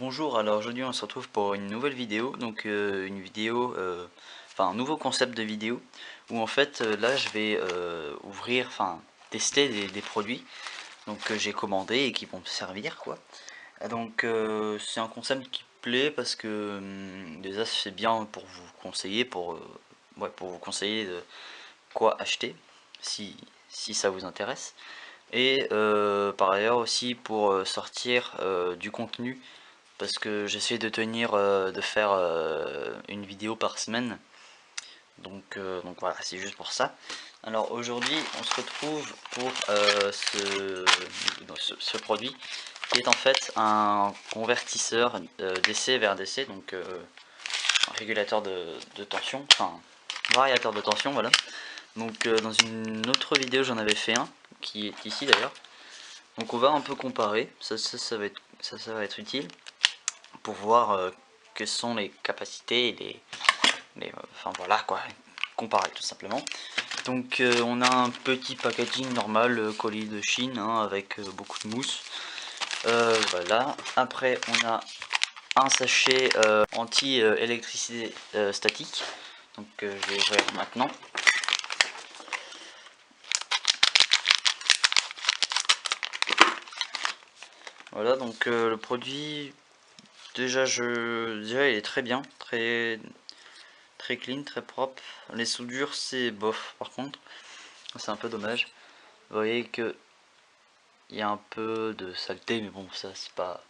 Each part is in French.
Bonjour, alors aujourd'hui on se retrouve pour une nouvelle vidéo, donc un nouveau concept de vidéo où en fait là je vais tester des produits donc que j'ai commandés et qui vont me servir quoi. Donc c'est un concept qui plaît parce que déjà c'est bien pour vous conseiller, pour vous conseiller de quoi acheter si ça vous intéresse. Et par ailleurs aussi pour sortir du contenu parce que j'essaie de de faire une vidéo par semaine. Donc voilà, c'est juste pour ça. Alors aujourd'hui, on se retrouve pour ce produit qui est en fait un convertisseur DC vers DC, donc un régulateur de tension, enfin variateur de tension, voilà. Donc dans une autre vidéo, j'en avais fait un qui est ici d'ailleurs. Donc on va un peu comparer, ça va être utile pour voir quelles sont les capacités et enfin voilà quoi, comparer tout simplement. Donc on a un petit packaging normal, colis de Chine hein, avec beaucoup de mousse. Voilà. Après on a un sachet anti-électricité statique. Donc je vais ouvrir maintenant. Voilà, donc le produit, déjà il est très bien, très clean, très propre. Les soudures c'est bof par contre, c'est un peu dommage. Vous voyez que il y a un peu de saleté, mais bon ça c'est pas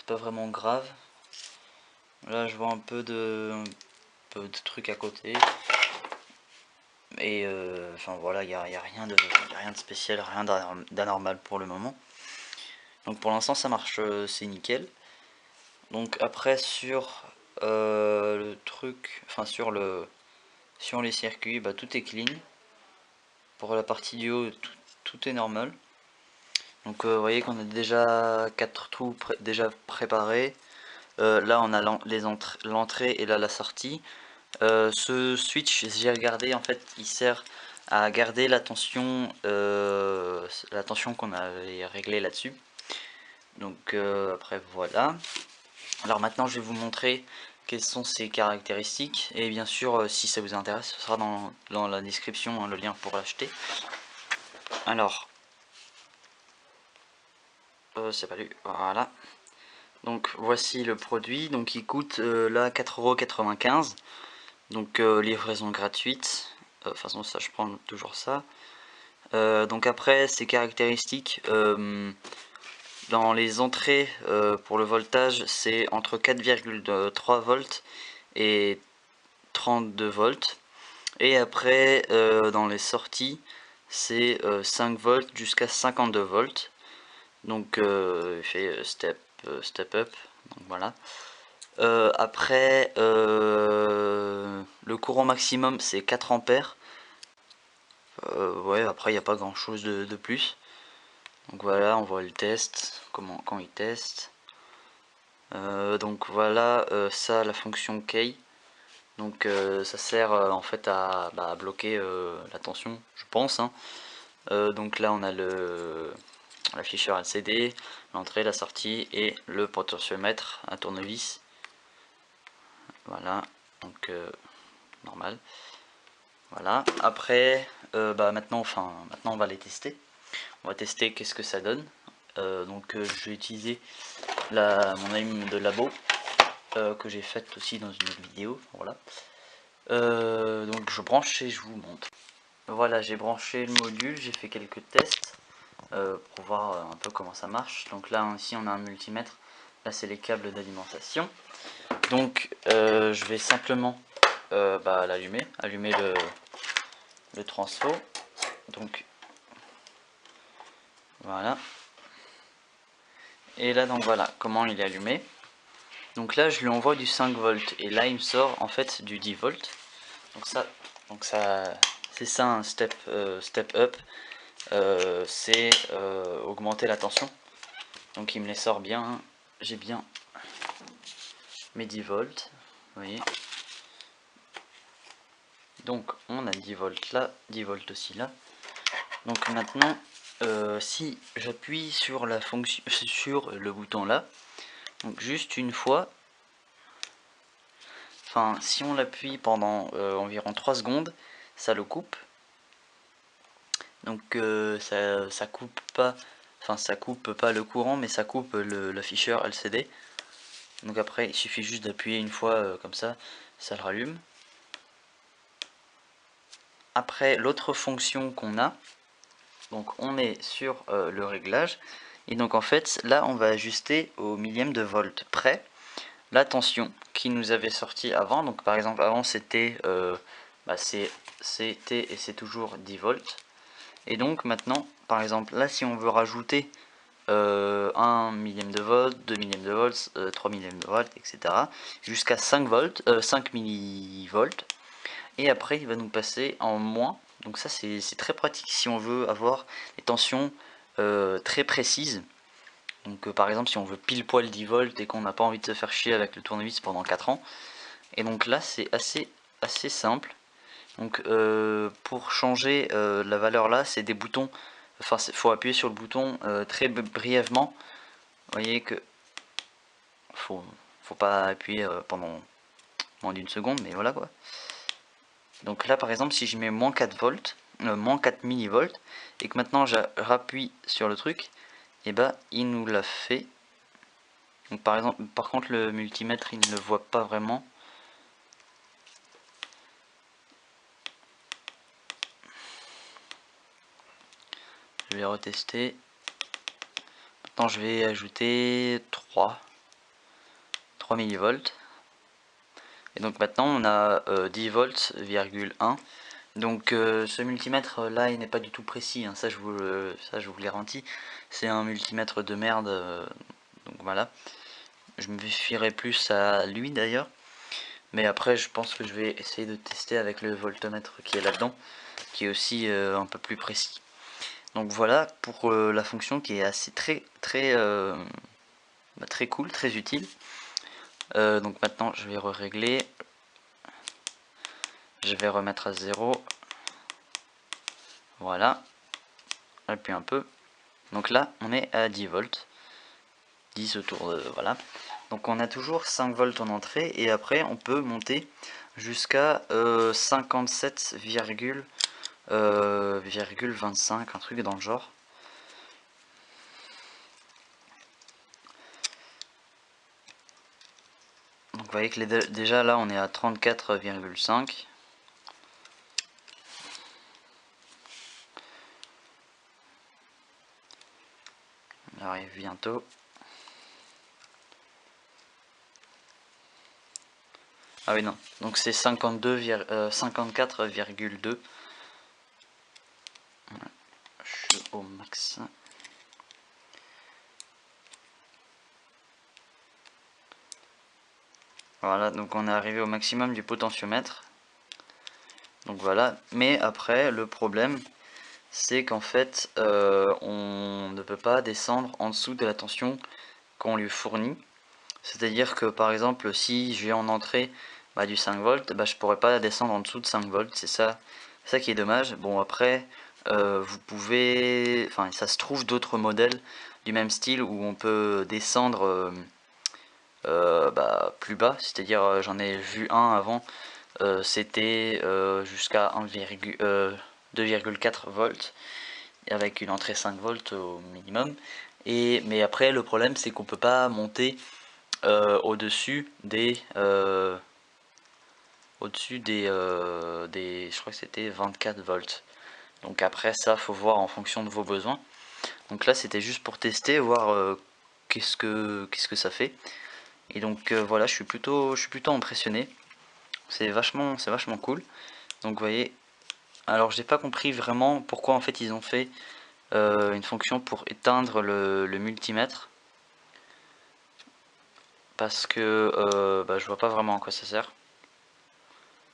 vraiment grave. Là je vois un peu de trucs à côté. Et enfin voilà, il y a rien de spécial, rien d'anormal pour le moment. Donc pour l'instant ça marche, c'est nickel. Donc après sur le truc, enfin sur les circuits, bah, tout est clean. Pour la partie du haut, tout est normal. Donc vous voyez qu'on a déjà 4 trous déjà préparés. Là on a l'entrée et là la sortie. Ce switch, j'ai regardé, en fait il sert à garder la tension qu'on avait réglée là-dessus. Donc après voilà. Alors maintenant je vais vous montrer quelles sont ses caractéristiques et bien sûr si ça vous intéresse ce sera dans la description hein, le lien pour l'acheter. Alors c'est pas lu, voilà. Donc voici le produit, donc il coûte là 4,95 €, donc livraison gratuite, de toute façon ça je prends toujours ça. Donc après ses caractéristiques, dans les entrées pour le voltage c'est entre 4,3 volts et 32 volts. Et après dans les sorties c'est 5 volts jusqu'à 52 volts. Donc il fait step up, donc voilà. Après le courant maximum c'est 4 ampères. Ouais, après il n'y a pas grand chose de plus. Donc voilà, on voit le test, quand il teste. Donc voilà, ça la fonction key. Donc ça sert en fait à bloquer la tension, je pense. Hein. Donc là on a l'afficheur LCD, l'entrée, la sortie et le potentiomètre à tournevis. Voilà, donc normal. Voilà, après maintenant on va les tester. On va tester qu'est-ce que ça donne. Donc je vais utiliser mon allume de labo que j'ai faite aussi dans une autre vidéo. Voilà. Donc je branche et je vous montre. Voilà, j'ai branché le module, j'ai fait quelques tests pour voir un peu comment ça marche. Donc là ici on a un multimètre, là c'est les câbles d'alimentation. Donc je vais simplement allumer le transfo. Donc voilà. Et là donc voilà comment il est allumé. Donc là je lui envoie du 5 volts et là il me sort en fait du 10 volts. Donc ça c'est ça un step up. C'est augmenter la tension. Donc il me les sort bien. J'ai bien mes 10 volts. Vous voyez. Donc on a 10 volts là, 10 volts aussi là. Donc maintenant si j'appuie sur la fonction sur le bouton là, Donc juste une fois, enfin si on l'appuie pendant environ 3 secondes, ça le coupe. Donc ça coupe pas, enfin ça coupe pas le courant, mais ça coupe l'afficheur LCD. Donc après il suffit juste d'appuyer une fois comme ça le rallume. Après l'autre fonction qu'on a, donc on est sur le réglage, et donc en fait là on va ajuster au millième de volt près la tension qui nous avait sorti avant. Donc par exemple avant c'était c'était et c'est toujours 10 volts, et donc maintenant par exemple là si on veut rajouter 1 millième de volt, 2 millièmes de volts, 3 millièmes de volts, etc. jusqu'à 5 volts, 5 millivolts, et après il va nous passer en moins. Donc ça c'est très pratique si on veut avoir des tensions très précises. Donc par exemple si on veut pile poil 10 volts et qu'on n'a pas envie de se faire chier avec le tournevis pendant 4 ans. Et donc là c'est assez simple. Donc pour changer la valeur là, c'est des boutons, enfin il faut appuyer sur le bouton très brièvement. Vous voyez que faut pas appuyer pendant moins d'une seconde, mais voilà quoi. Donc là par exemple si je mets moins 4 volts, moins 4 millivolts, et que maintenant j'appuie sur le truc, et bah il nous l'a fait. Donc par contre le multimètre il ne le voit pas vraiment. Je vais retester. Maintenant je vais ajouter 3 millivolts. Et donc maintenant on a 10 volts,1. Donc ce multimètre là il n'est pas du tout précis, hein. Ça je vous le garantis. C'est un multimètre de merde, donc voilà. Je me méfierai plus à lui d'ailleurs. Mais après je pense que je vais essayer de tester avec le voltomètre qui est là-dedans, qui est aussi un peu plus précis. Donc voilà pour la fonction qui est assez très cool, très utile. Donc maintenant je vais régler. Je vais remettre à 0. Voilà. Appuie un peu. Donc là on est à 10 volts. 10 autour de... Voilà. Donc on a toujours 5 volts en entrée, et après on peut monter jusqu'à 57,25, un truc dans le genre. Donc vous voyez que déjà là on est à 34,5. On arrive bientôt. Ah oui non, donc c'est 54,2. Je suis au max. Voilà, donc on est arrivé au maximum du potentiomètre. Donc voilà, mais après le problème c'est qu'en fait on ne peut pas descendre en dessous de la tension qu'on lui fournit. C'est-à-dire que par exemple si j'ai en entrée du 5 volts, je pourrais pas descendre en dessous de 5 volts, c'est ça qui est dommage. Bon après vous pouvez, enfin ça se trouve d'autres modèles du même style où on peut descendre plus bas, c'est-à-dire j'en ai vu un avant, c'était jusqu'à 2,4 volts avec une entrée 5 volts au minimum. Mais après le problème c'est qu'on peut pas monter au-dessus des je crois que c'était 24 volts. Donc après ça faut voir en fonction de vos besoins. Donc là c'était juste pour tester, voir qu'est-ce que ça fait. Et donc voilà, je suis plutôt impressionné. C'est vachement cool. Donc vous voyez, alors j'ai pas compris vraiment pourquoi en fait ils ont fait une fonction pour éteindre le multimètre. Parce que je vois pas vraiment à quoi ça sert.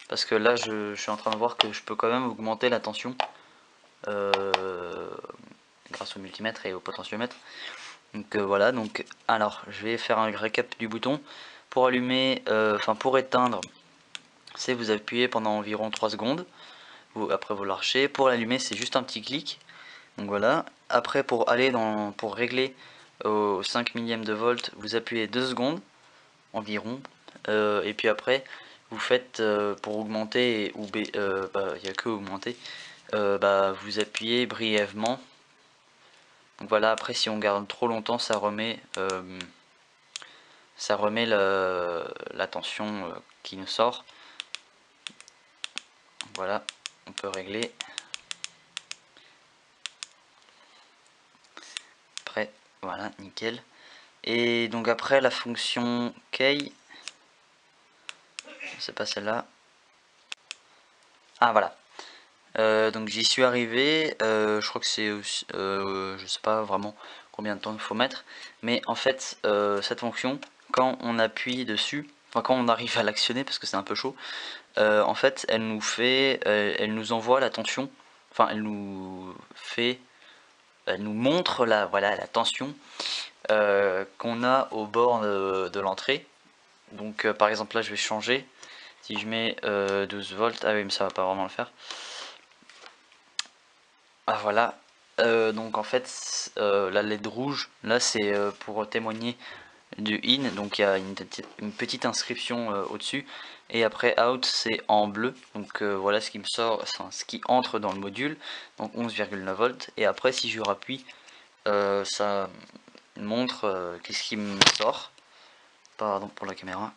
Parce que là je suis en train de voir que je peux quand même augmenter la tension grâce au multimètre et au potentiomètre. Donc voilà, donc alors je vais faire un récap du bouton. Pour allumer, pour éteindre, c'est vous appuyez pendant environ 3 secondes. Après vous lâchez. Pour l'allumer c'est juste un petit clic. Donc voilà. Après pour régler au 5 millième de volt, vous appuyez 2 secondes environ, et puis après vous faites pour augmenter ou il n'y a que augmenter, vous appuyez brièvement. Donc voilà, après si on garde trop longtemps, ça remet la tension qui nous sort. Voilà, on peut régler. Après, voilà, nickel. Et donc après la fonction key, c'est pas celle-là. Ah voilà. Donc j'y suis arrivé. Je crois que c'est aussi, je sais pas vraiment combien de temps il faut mettre, mais en fait cette fonction, quand on appuie dessus, enfin quand on arrive à l'actionner parce que c'est un peu chaud, en fait elle nous envoie la tension, enfin elle nous montre voilà la tension qu'on a au bord de l'entrée. Donc par exemple là je vais changer, si je mets 12 volts, ah oui mais ça va pas vraiment le faire. Ah voilà, donc en fait la LED rouge là c'est pour témoigner du in, donc il y a une petite inscription au dessus, et après out c'est en bleu, donc voilà ce qui me sort, enfin, ce qui entre dans le module, donc 11,9 volts, et après si je rappuie ça montre qu'est-ce qui me sort. Pardon pour la caméra.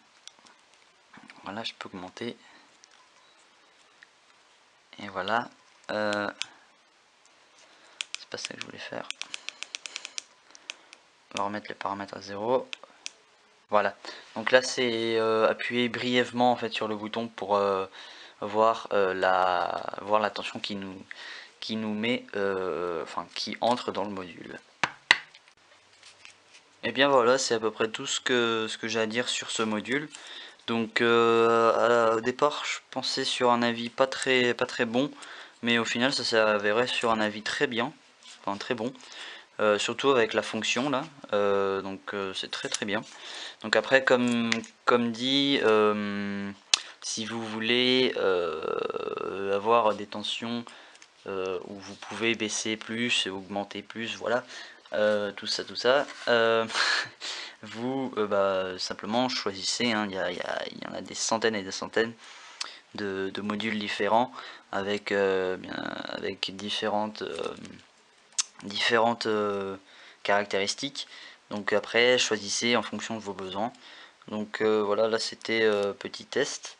Voilà, je peux augmenter. Et voilà. C'est pas ça que je voulais faire. On va remettre les paramètres à 0. Voilà. Donc là c'est appuyer brièvement en fait sur le bouton pour voir la tension qui nous met, enfin qui entre dans le module. Et bien voilà, c'est à peu près tout ce que j'ai à dire sur ce module. Donc au départ je pensais sur un avis pas très bon, mais au final ça s'est avéré sur un avis très bien, enfin très bon, surtout avec la fonction là, donc c'est très bien. Donc après comme dit, si vous voulez avoir des tensions où vous pouvez baisser plus, augmenter plus, voilà, tout ça, vous simplement choisissez, hein, il y en a des centaines et des centaines de modules différents avec, avec différentes caractéristiques. Donc après choisissez en fonction de vos besoins. Donc voilà, là c'était petit test,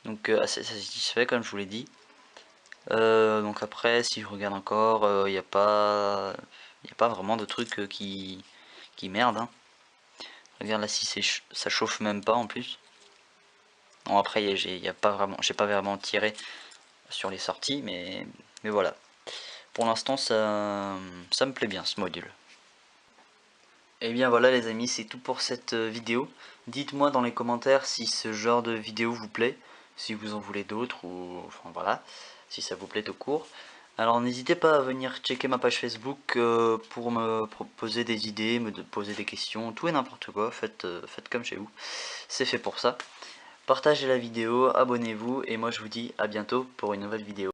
donc assez satisfait comme je vous l'ai dit. Donc après si je regarde encore, il n'y a pas vraiment de trucs qui merdent, hein. Regarde là, si ça chauffe même pas en plus. Bon après j'ai pas vraiment tiré sur les sorties, mais voilà. Pour l'instant ça me plaît bien ce module. Et bien voilà les amis, c'est tout pour cette vidéo. Dites-moi dans les commentaires si ce genre de vidéo vous plaît, si vous en voulez d'autres, ou enfin voilà, si ça vous plaît tout court. Alors n'hésitez pas à venir checker ma page Facebook pour me proposer des idées, me poser des questions, tout et n'importe quoi, faites comme chez vous, c'est fait pour ça. Partagez la vidéo, abonnez-vous, et moi je vous dis à bientôt pour une nouvelle vidéo.